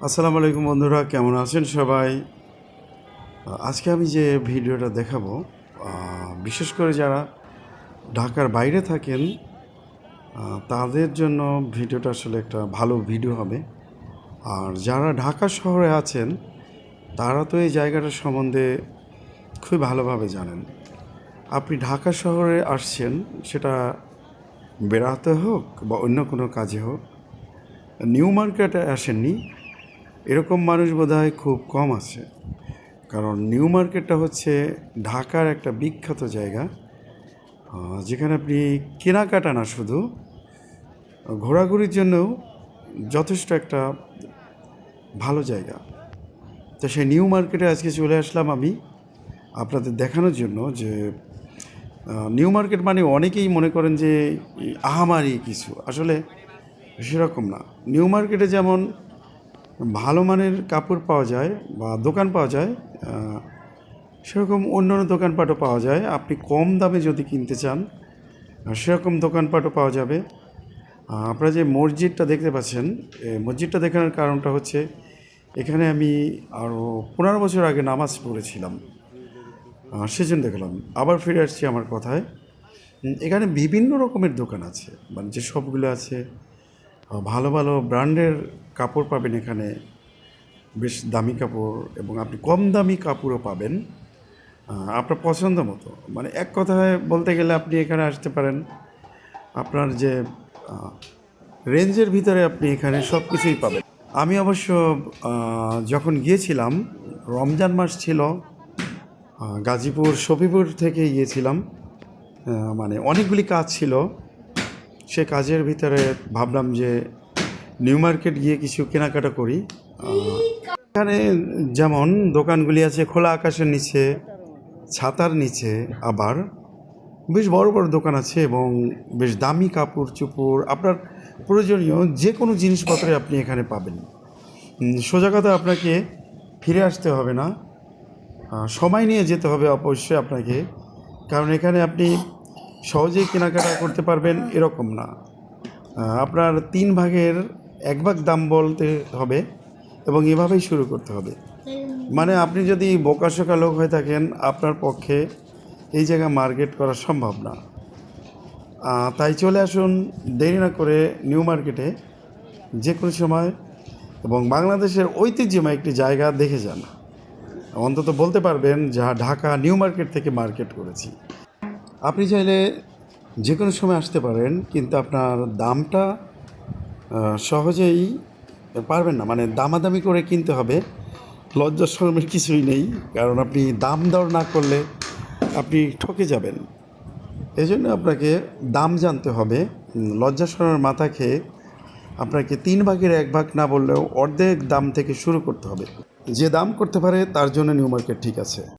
আসসালামু আলাইকুম বন্ধুরা, কেমন আছেন সবাই? আজকে আমি যে ভিডিওটা দেখাবো, বিশেষ করে যারা ঢাকার বাইরে থাকেন তাদের জন্য ভিডিওটা আসলে একটা ভালো ভিডিও হবে। আর যারা ঢাকা শহরে আছেন তারা তো এই জায়গাটা সম্বন্ধে খুবই ভালোভাবে জানেন। আপনি ঢাকা শহরে আসছেন, সেটা বেড়াতে হোক বা অন্য কোনো কাজে হোক, নিউ মার্কেটে আসেননি এরকম মানুষ বোধহয় খুব কম আছে। কারণ নিউ মার্কেটটা হচ্ছে ঢাকার একটা বিখ্যাত জায়গা, যেখানে আপনি কেনাকাটা না, শুধু ঘোরাঘুরির জন্যও যথেষ্ট একটা ভালো জায়গা। তো সেই নিউ মার্কেটে আজকে চলে আসলাম আমি আপনাদের দেখানোর জন্য যে নিউ মার্কেট মানে অনেকেই মনে করেন যে আহামারি কিছু, আসলে সেরকম না। নিউ মার্কেটে যেমন ভালো মানের কাপড় পাওয়া যায় বা দোকান পাওয়া যায়, সেরকম অন্য অন্য দোকানপাটও পাওয়া যায়। আপনি কম দামে যদি কিনতে চান সেরকম দোকানপাটও পাওয়া যাবে। আপনারা যে মসজিদটা দেখতে পাচ্ছেন, মসজিদটা দেখানোর কারণটা হচ্ছে এখানে আমি আরও 15 বছর আগে নামাজ পড়েছিলাম, সেজন্য দেখলাম। আবার ফিরে আসছি আমার কথায়। এখানে বিভিন্ন রকমের দোকান আছে, মানে যে সবগুলো আছে ভালো ভালো ব্র্যান্ডের কাপড় পাবেন এখানে, বেশ দামি কাপড়, এবং আপনি কম দামি কাপড়ও পাবেন আপনার পছন্দ মতো। মানে এক কথায় বলতে গেলে আপনি এখানে আসতে পারেন, আপনার যে রেঞ্জের ভিতরে আপনি এখানে সব কিছুই পাবেন। আমি অবশ্য যখন গিয়েছিলাম রমজান মাস ছিল, গাজীপুর শফিপুর থেকে গিয়েছিলাম। মানে অনেকগুলি কাজ ছিল, সে কাজের ভিতরে ভাবলাম যে নিউ মার্কেট গিয়ে কিছু কেনাকাটা করি। এখানে যেমন দোকানগুলি আছে খোলা আকাশের নিচে, ছাতার নিচে, আবার বেশ বড় বড় দোকান আছে এবং বেশ দামি কাপড় চোপড়, আপনার প্রয়োজনীয় যে কোনো জিনিসপত্রে আপনি এখানে পাবেন। সোজা কথা, আপনাকে ফিরে আসতে হবে না, সময় নিয়ে যেতে হবে অবশ্যই আপনাকে। কারণ এখানে আপনি সহজেই কেনাকাটা করতে পারবেন এরকম না। আপনার 3 ভাগের 1 ভাগ দাম বলতে হবে এবং এভাবেই শুরু করতে হবে। মানে আপনি যদি বোকাশোকা লোক হয়ে থাকেন, আপনার পক্ষে এই জায়গায় মার্কেট করা সম্ভব না। তাই চলে আসুন দেরি না করে নিউ মার্কেটে যে কোনো সময়, এবং বাংলাদেশের ঐতিহ্যময় একটি জায়গা দেখে যান। অন্তত বলতে পারবেন যা ঢাকা নিউ মার্কেট থেকে মার্কেট করেছি। আপনি চাইলে যে কোনো সময় আসতে পারেন, কিন্তু আপনার দামটা সহজেই পারবেন না, মানে দামাদামি করে কিনতে হবে। লজ্জা শরমের কিছুই নেই, কারণ আপনি দাম দর না করলে আপনি ঠকে যাবেন। এই জন্য আপনাকে দাম জানতে হবে। লজ্জা শরমের মাথা খেয়ে আপনাকে 3 ভাগের 1 ভাগ না বললেও অর্ধেক দাম থেকে শুরু করতে হবে। যে দাম করতে পারে তার জন্য নিউ মার্কেট ঠিক আছে।